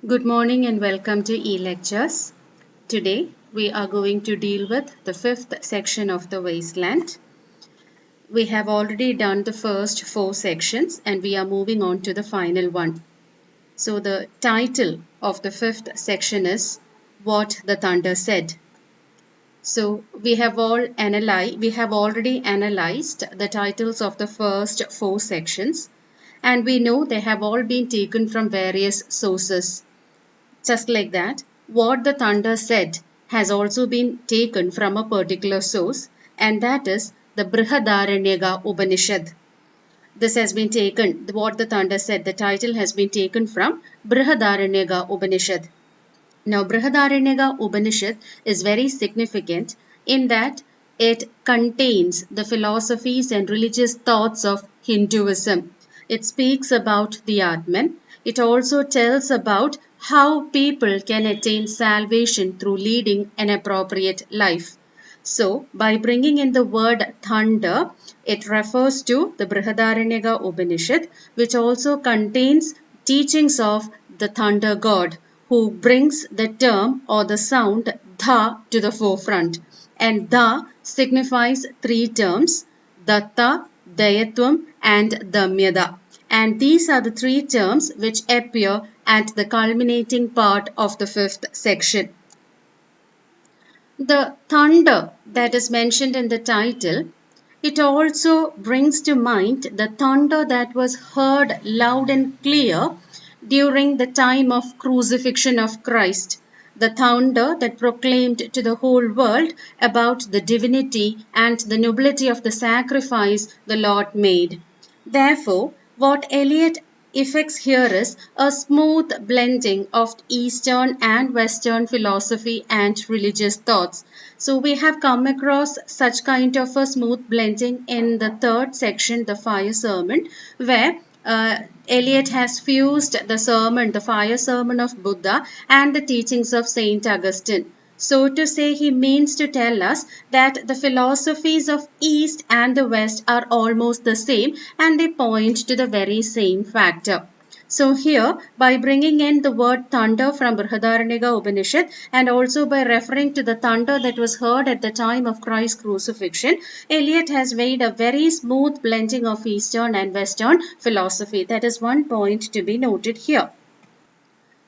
Good morning and welcome to e-lectures. Today we are going to deal with the fifth section of the wasteland. We have already done the first four sections and we are moving on to the final one. So the title of the fifth section is What the Thunder Said. So we have already analyzed the titles of the first four sections and we know they have all been taken from various sources. Just like that, what the thunder said has also been taken from a particular source, and that is the Brihadaranyaka Upanishad. This has been taken, what the thunder said, the title has been taken from Brihadaranyaka Upanishad. Now, Brihadaranyaka Upanishad is very significant in that it contains the philosophies and religious thoughts of Hinduism. It speaks about the Atman. It also tells about how people can attain salvation through leading an appropriate life. So, by bringing in the word thunder, it refers to the Brihadaranyaka Upanishad, which also contains teachings of the thunder god, who brings the term or the sound dha to the forefront. And dha signifies three terms: datta, dayatvam, and damyada. And these are the three terms which appear at the culminating part of the fifth section. The thunder that is mentioned in the title, it also brings to mind the thunder that was heard loud and clear during the time of crucifixion of Christ, the thunder that proclaimed to the whole world about the divinity and the nobility of the sacrifice the Lord made. Therefore, what Eliot effects here is a smooth blending of Eastern and Western philosophy and religious thoughts. So we have come across such kind of a smooth blending in the third section, the fire sermon, where Eliot has fused the fire sermon of Buddha and the teachings of Saint Augustine. So to say, he means to tell us that the philosophies of East and the West are almost the same and they point to the very same factor. So here, by bringing in the word thunder from Brihadaranyaka Upanishad and also by referring to the thunder that was heard at the time of Christ's crucifixion, Eliot has made a very smooth blending of Eastern and Western philosophy. That is one point to be noted here.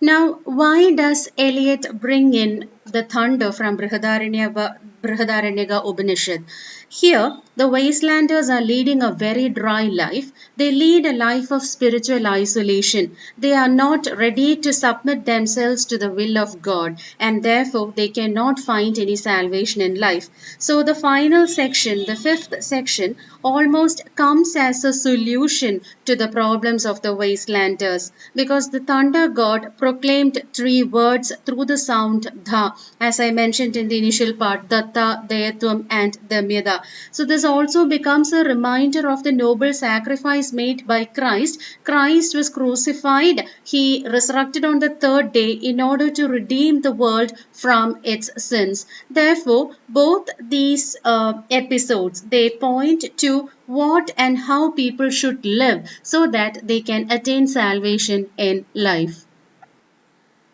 Now, why does Eliot bring in the thunder from Brihadaranyaka Upanishad? Here, the wastelanders are leading a very dry life. They lead a life of spiritual isolation. They are not ready to submit themselves to the will of God, and therefore they cannot find any salvation in life. So, the final section, the fifth section, almost comes as a solution to the problems of the wastelanders, because the thunder god proclaimed three words through the sound dha, as I mentioned in the initial part, datta, dayatvam, and damyada. So this also becomes a reminder of the noble sacrifice made by Christ. Christ was crucified. He resurrected on the third day in order to redeem the world from its sins. Therefore, both these episodes, they point to what and how people should live so that they can attain salvation in life.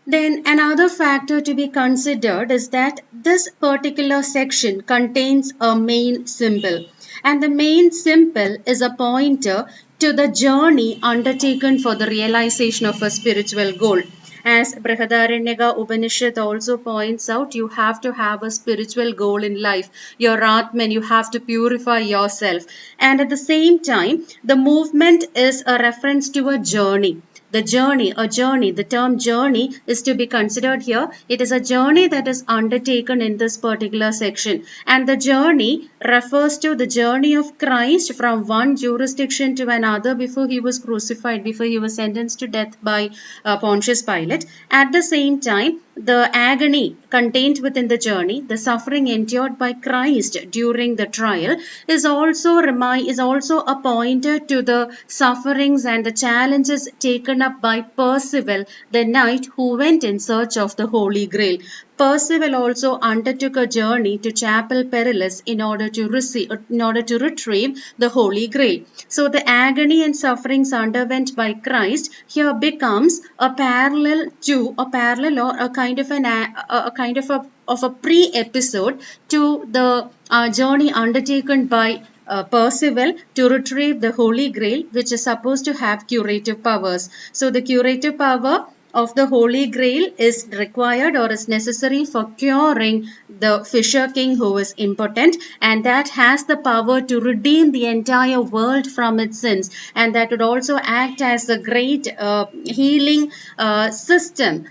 Then another factor to be considered is that this particular section contains a main symbol, and the main symbol is a pointer to the journey undertaken for the realization of a spiritual goal. As Brihadaranyaka Upanishad also points out, you have to have a spiritual goal in life. Your Atman, you have to purify yourself. And at the same time, the movement is a reference to a journey. The journey, the term journey is to be considered here. It is a journey that is undertaken in this particular section. And the journey refers to the journey of Christ from one jurisdiction to another before he was crucified, before he was sentenced to death by Pontius Pilate. At the same time, the agony contained within the journey, the suffering endured by Christ during the trial, is also a pointer to the sufferings and the challenges taken up by Percival, the knight who went in search of the Holy Grail. Percival also undertook a journey to Chapel Perilous in order to retrieve the Holy Grail. So the agony and sufferings underwent by Christ here becomes a parallel or a kind of a pre-episode to the journey undertaken by Percival to retrieve the Holy Grail, which is supposed to have curative powers. So the curative power of the Holy Grail is required or is necessary for curing the Fisher King who is impotent, and that has the power to redeem the entire world from its sins, and that would also act as a great healing system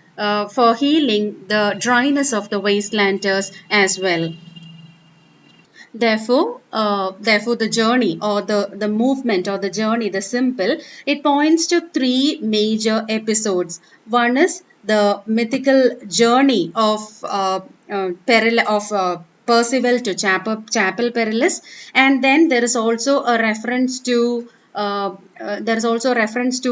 for healing the dryness of the wastelanders as well. Therefore, the journey or the movement or the journey, the symbol, it points to three major episodes. One is the mythical journey of Percival to Chapel Perilous, and then there is also a reference to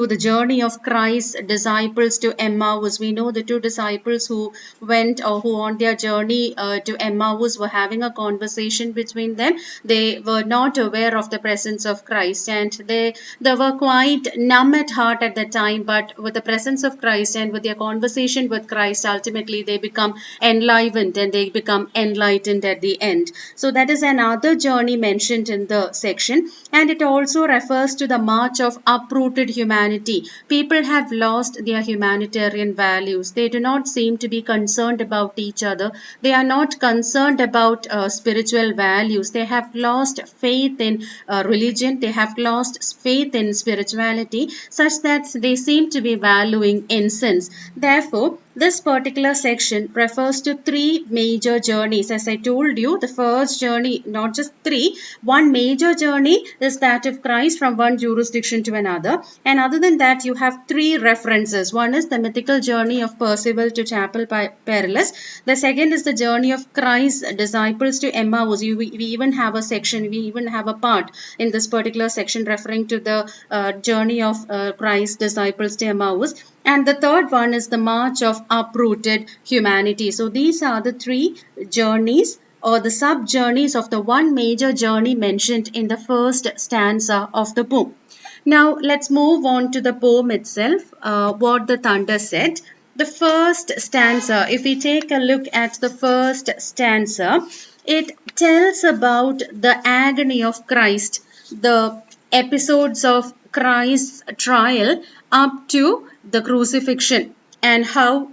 the journey of Christ's disciples to Emmaus. We know the two disciples who went or who on their journey to Emmaus were having a conversation between them. They were not aware of the presence of Christ, and they were quite numb at heart at the time, but with the presence of Christ and with their conversation with Christ, ultimately they become enlivened and they become enlightened at the end. So that is another journey mentioned in the section, and it also refers to the march of uprooted humanity. People have lost their humanitarian values. They do not seem to be concerned about each other. They are not concerned about spiritual values. They have lost faith in religion. They have lost faith in spirituality, such that they seem to be valuing incense. Therefore, this particular section refers to three major journeys. As I told you, the first journey, not just three, one major journey is that of Christ from one jurisdiction to another. And other than that, you have three references. One is the mythical journey of Percival to Chapel Perilous. The second is the journey of Christ's disciples to Emmaus. We even have a section, we even have a part in this particular section referring to the journey of Christ's disciples to Emmaus. And the third one is the march of uprooted humanity. So these are the three journeys or the sub-journeys of the one major journey mentioned in the first stanza of the poem. Now let's move on to the poem itself, what the thunder said. The first stanza, if we take a look at the first stanza, it tells about the agony of Christ, the episodes of Christ's trial up to the crucifixion, and how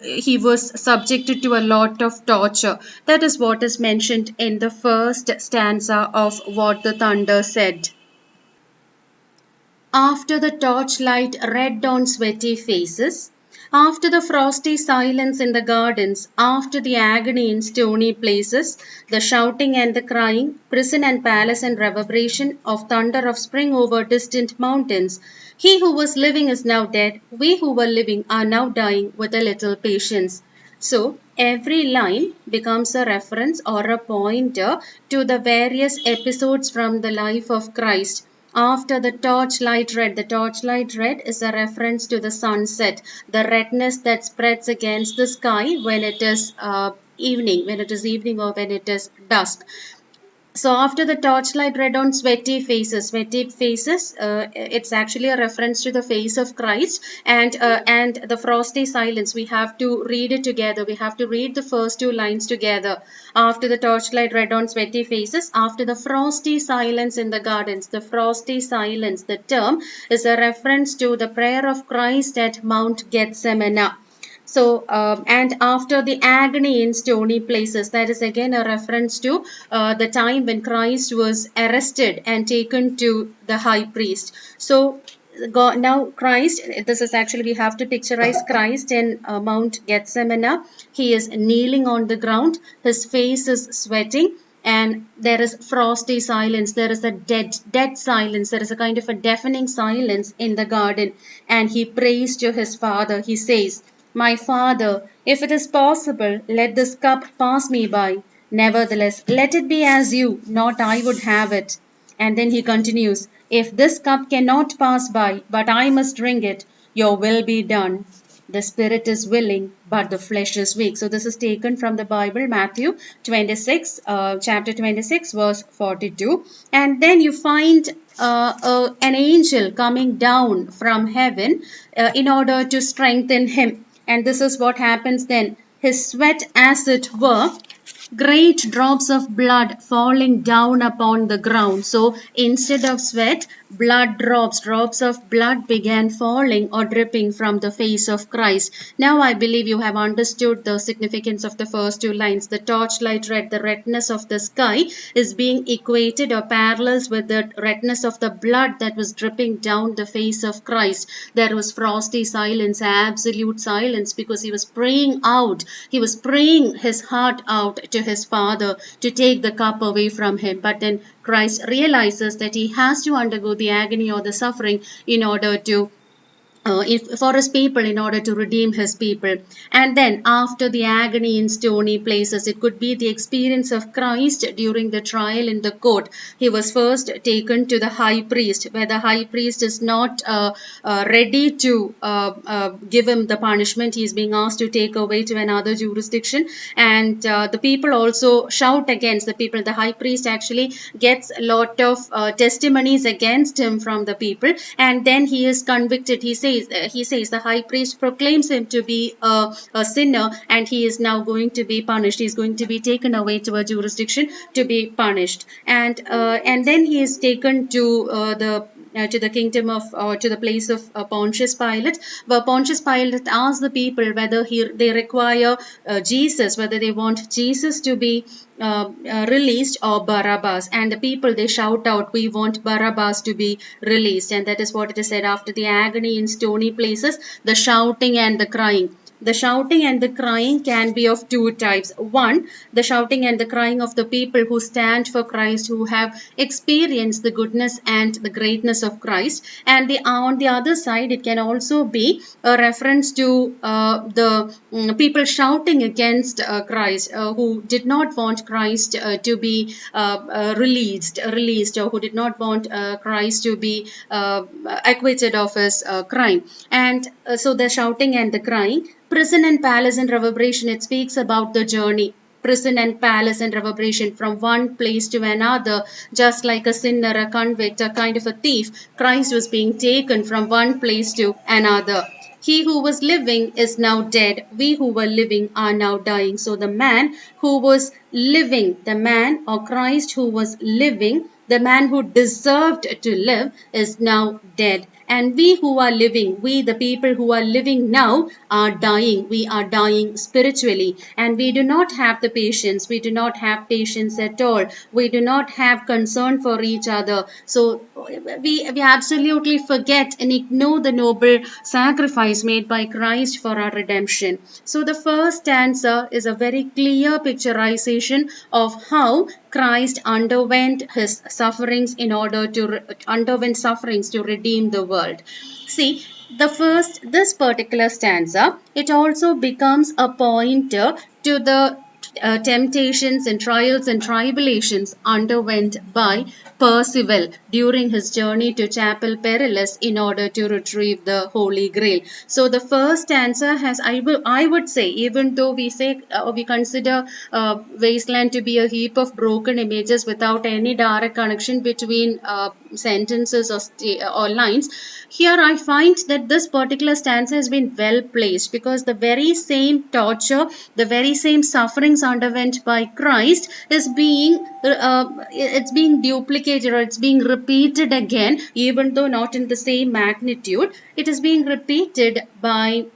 he was subjected to a lot of torture. That is what is mentioned in the first stanza of What the Thunder Said. After the torchlight red on sweaty faces, after the frosty silence in the gardens, after the agony in stony places, the shouting and the crying, prison and palace and reverberation of thunder of spring over distant mountains, he who was living is now dead, we who were living are now dying with a little patience. So, every line becomes a reference or a pointer to the various episodes from the life of Christ. After the torchlight red is a reference to the sunset, the redness that spreads against the sky when it is evening or when it is dusk. So after the torchlight red on sweaty faces, it's actually a reference to the face of Christ, and the frosty silence. We have to read it together. We have to read the first two lines together. After the torchlight red on sweaty faces, after the frosty silence in the gardens. The frosty silence, the term, is a reference to the prayer of Christ at Mount Gethsemane. So, and after the agony in stony places, that is again a reference to the time when Christ was arrested and taken to the high priest. So, God, now Christ, this is actually, we have to picturize Christ in Mount Gethsemane. He is kneeling on the ground, his face is sweating, and there is frosty silence, there is a dead silence, there is a kind of a deafening silence in the garden, and he prays to his Father. He says, My Father, if it is possible, let this cup pass me by. Nevertheless, let it be as you, not I would have it. And then he continues, if this cup cannot pass by, but I must drink it, your will be done. The spirit is willing, but the flesh is weak. So this is taken from the Bible, Matthew 26, chapter 26, verse 42. And then you find an angel coming down from heaven in order to strengthen him. And this is what happens then. His sweat, as it were, great drops of blood falling down upon the ground. So instead of sweat, blood drops of blood began falling or dripping from the face of Christ. Now I believe you have understood the significance of the first two lines. The torchlight red, the redness of the sky, is being equated or parallels with the redness of the blood that was dripping down the face of Christ. There was frosty silence, absolute silence, because he was praying out. He was praying his heart out to his Father to take the cup away from him. But then Christ realizes that he has to undergo the agony or the suffering in order to for his people, in order to redeem his people. And then after the agony in stony places, it could be the experience of Christ during the trial in the court. He was first taken to the high priest, where the high priest is not ready to give him the punishment. He is being asked to take away to another jurisdiction, and the people also shout against the people. The high priest actually gets a lot of testimonies against him from the people, and then he is convicted. He says the high priest proclaims him to be a sinner, and he is now going to be punished. He is going to be taken away to a jurisdiction to be punished, and then he is taken to the kingdom of to the place of Pontius Pilate, where Pontius Pilate asks the people whether they require Jesus, whether they want Jesus to be released or Barabbas. And the people, they shout out, we want Barabbas to be released. And that is what it is said, after the agony in stony places, the shouting and the crying. The shouting and the crying can be of two types. One, the shouting and the crying of the people who stand for Christ, who have experienced the goodness and the greatness of Christ. And on the other side, it can also be a reference to the people shouting against Christ, who did not want Christ to be released, or who did not want Christ to be acquitted of his crime. And so the shouting and the crying. Prison and palace and reverberation, it speaks about the journey. Prison and palace and reverberation, from one place to another, just like a sinner, a convict, a kind of a thief. Christ was being taken from one place to another. He who was living is now dead. We who were living are now dying. So the man who was living, the man or Christ who was living, the man who deserved to live, is now dead. And we who are living, we the people who are living now, are dying. We are dying spiritually. And we do not have the patience. We do not have patience at all. We do not have concern for each other. So we absolutely forget and ignore the noble sacrifice made by Christ for our redemption. So the first stanza is a very clear picturization of how Christ underwent his sufferings underwent sufferings to redeem the world. See, this particular stanza, it also becomes a pointer to the temptations and trials and tribulations underwent by Percival during his journey to Chapel Perilous in order to retrieve the Holy Grail. So the first stanza has, I would say, even though we consider Wasteland to be a heap of broken images without any direct connection between sentences or lines, here I find that this particular stanza has been well placed, because the very same torture, the very same sufferings underwent by Christ is being duplicated, or it's being repeated again, even though not in the same magnitude. It is being repeated by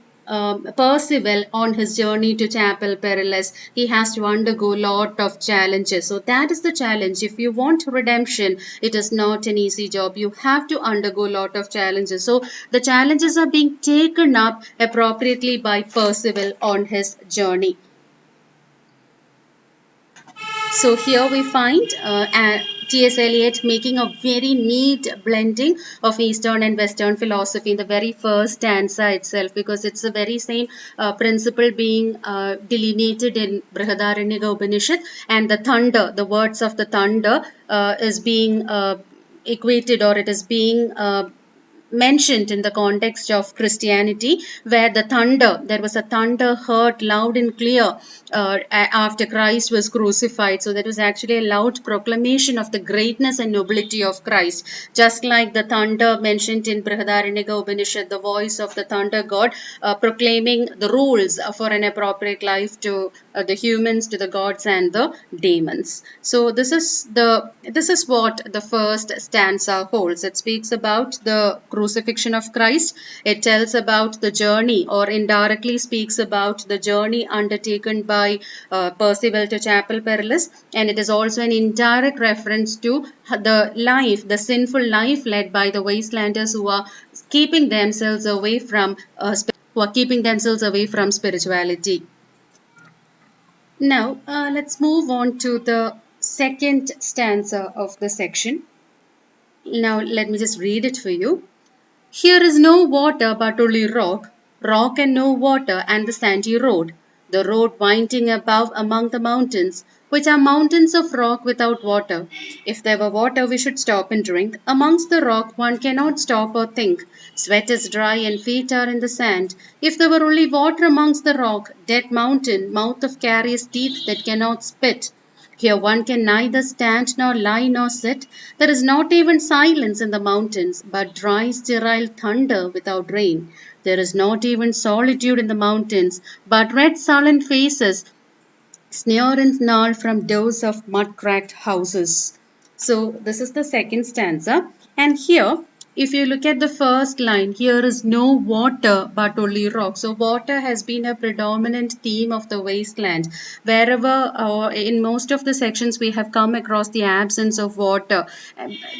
Percival on his journey to Chapel Perilous. He has to undergo a lot of challenges. So that is the challenge. If you want redemption, it is not an easy job. You have to undergo a lot of challenges. So the challenges are being taken up appropriately by Percival on his journey. So here we find T.S. Eliot making a very neat blending of Eastern and Western philosophy in the very first stanza itself, because it's the very same principle being delineated in Brihadaranyaka Upanishad, and the thunder, the words of the thunder, is being equated, or it is being mentioned in the context of Christianity, where there was a thunder heard loud and clear after Christ was crucified. So that was actually a loud proclamation of the greatness and nobility of Christ. Just like the thunder mentioned in Brihadaranyaka Upanishad, the voice of the thunder god proclaiming the rules for an appropriate life to the humans, to the gods and the demons. So this is what the first stanza holds. It speaks about the crucifixion of Christ. It tells about the journey, or indirectly speaks about the journey undertaken by Percival to Chapel Perilous, and it is also an indirect reference to the sinful life led by the wastelanders who are keeping themselves away from spirituality. Now, let's move on to the second stanza of the section. Now, let me just read it for you. Here is no water but only rock, rock and no water, and the sandy road, the road winding above among the mountains, which are mountains of rock without water. If there were water, we should stop and drink. Amongst the rock, one cannot stop or think. Sweat is dry and feet are in the sand. If there were only water amongst the rock, dead mountain, mouth of carious teeth that cannot spit. Here one can neither stand nor lie nor sit. There is not even silence in the mountains, but dry, sterile thunder without rain. There is not even solitude in the mountains, but red, sullen faces sneer and snarl from doors of mud-cracked houses. So this is the second stanza. And here, if you look at the first line, here is no water but only rock. So water has been a predominant theme of the wasteland. Wherever, in most of the sections, we have come across the absence of water.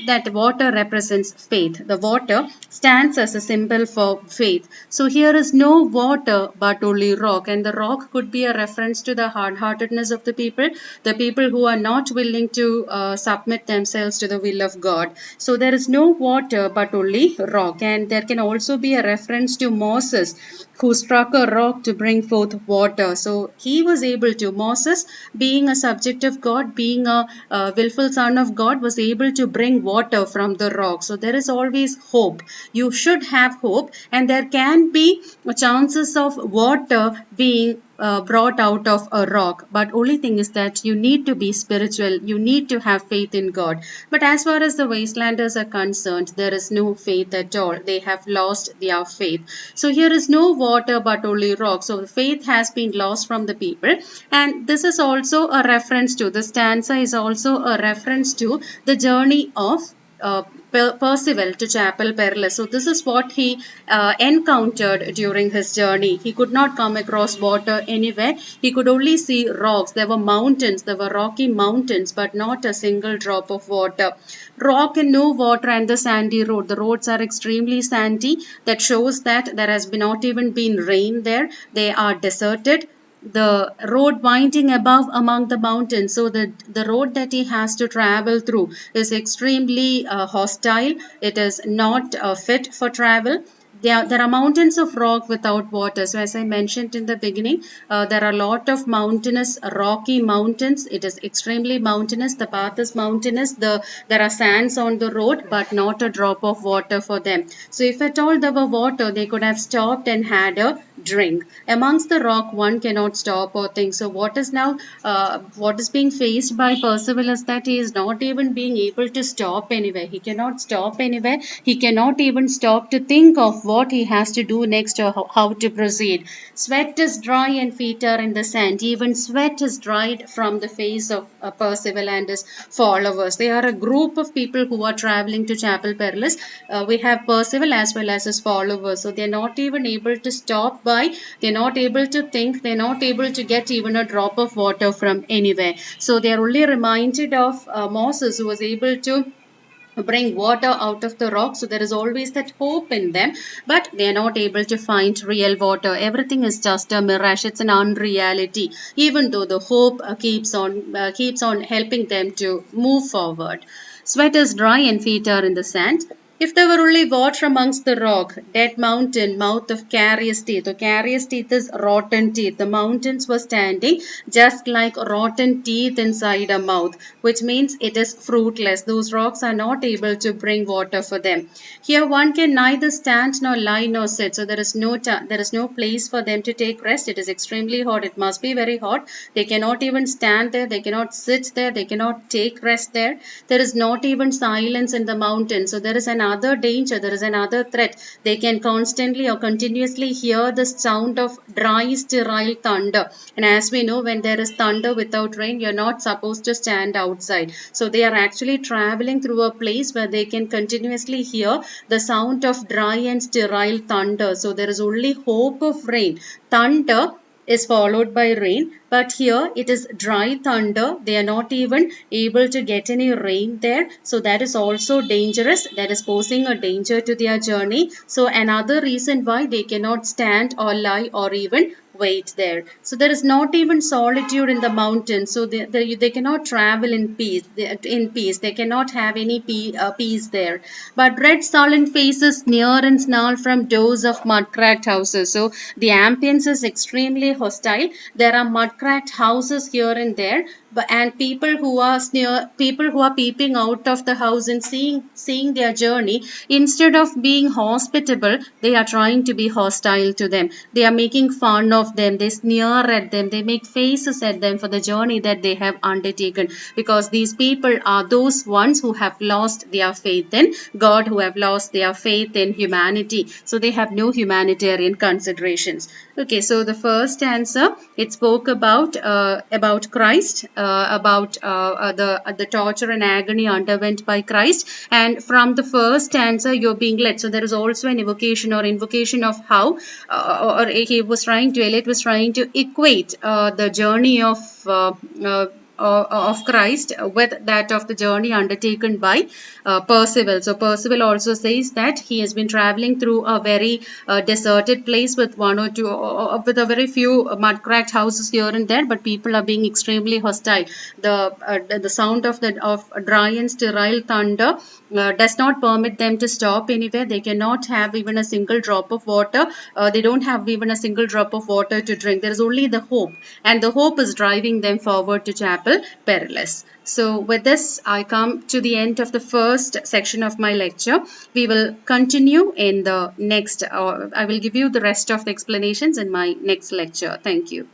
That water represents faith. The water stands as a symbol for faith. So here is no water but only rock. And the rock could be a reference to the hard-heartedness of the people who are not willing to submit themselves to the will of God. So there is no water but only rock. And there can also be a reference to Moses, who struck a rock to bring forth water. So he was able to, Moses, being a subject of God, being a willful son of God, was able to bring water from the rock. So there is always hope. You should have hope, and there can be chances of water being brought out of a rock. But only thing is that you need to be spiritual. You need to have faith in God. But as far as the wastelanders are concerned, there is no faith at all. They have lost their faith. So here is no water but only rock. So faith has been lost from the people. And this is also a reference to, the stanza is also a reference to the journey of Percival to Chapel Perilous. So this is what he encountered during his journey. He could not come across water anywhere. He could only see rocks. There were mountains, there were rocky mountains, but not a single drop of water. Rock and no water, and the sandy road. The roads are extremely sandy. That shows that there has not even been rain there. They are deserted. The road winding above among the mountains. So the road that he has to travel through is extremely hostile. It is not fit for travel. There are mountains of rock without water. So as I mentioned in the beginning, there are a lot of mountainous, rocky mountains. It is extremely mountainous. The path is mountainous. There are sands on the road, but not a drop of water for them. So if at all there were water, they could have stopped and had a drink. Amongst the rock, one cannot stop or think. So what is being faced by Percival is that he is not even being able to stop anywhere. He cannot stop anywhere. He cannot even stop to think of what he has to do next or how to proceed. Sweat is dry and feet are in the sand. Even sweat is dried from the face of Percival and his followers. They are a group of people who are traveling to Chapel Perilous. We have Percival as well as his followers. So they are not even able to stop by. They are not able to think. They are not able to get even a drop of water from anywhere. So they are only reminded of Moses, who was able to bring water out of the rock. So there is always that hope in them, but they are not able to find real water. Everything is just a mirage. It's an unreality, even though the hope keeps on helping them to move forward. Sweat is dry and feet are in the sand. If there were only water amongst the rock, dead mountain, mouth of carious teeth. So carious teeth is rotten teeth. The mountains were standing just like rotten teeth inside a mouth, which means it is fruitless. Those rocks are not able to bring water for them. Here one can neither stand nor lie nor sit. So there is no place for them to take rest. It is extremely hot. It must be very hot. They cannot even stand there. They cannot sit there. They cannot take rest there. There is not even silence in the mountain. So there is another danger. There is another threat. They can constantly or continuously hear the sound of dry, sterile thunder. And as we know, when there is thunder without rain, you're not supposed to stand outside. So they are actually traveling through a place where they can continuously hear the sound of dry and sterile thunder. So there is only hope of rain. Thunder is followed by rain, but here it is dry thunder. They are not even able to get any rain there. So that is also dangerous. That is posing a danger to their journey. So another reason why they cannot stand or lie or even wait there. So there is not even solitude in the mountains. So they cannot travel in peace. They cannot have any peace there. But red sullen faces sneer and snarl from doors of mud-cracked houses. So the ambience is extremely hostile. There are mud-cracked houses here and there, and people who are peeping out of the house and seeing their journey, instead of being hospitable, they are trying to be hostile to them. They are making fun of them. They sneer at them. They make faces at them for the journey that they have undertaken, because these people are those ones who have lost their faith in God, who have lost their faith in humanity. So they have no humanitarian considerations. Okay, so the first answer, it spoke about Christ, about the torture and agony underwent by Christ. And from the first answer, you're being led. So there is also an invocation of how, or Eliot was trying to equate the journey of Christ with that of the journey undertaken by Percival. So Percival also says that he has been traveling through a very deserted place with one or two, with a very few mud-cracked houses here and there, but people are being extremely hostile. The sound of dry and sterile thunder does not permit them to stop anywhere. They cannot have even a single drop of water. They don't have even a single drop of water to drink. There is only the hope, and the hope is driving them forward to Chapel Perilous. So with this, I come to the end of the first section of my lecture. We will continue in the next, I will give you the rest of the explanations in my next lecture. Thank you.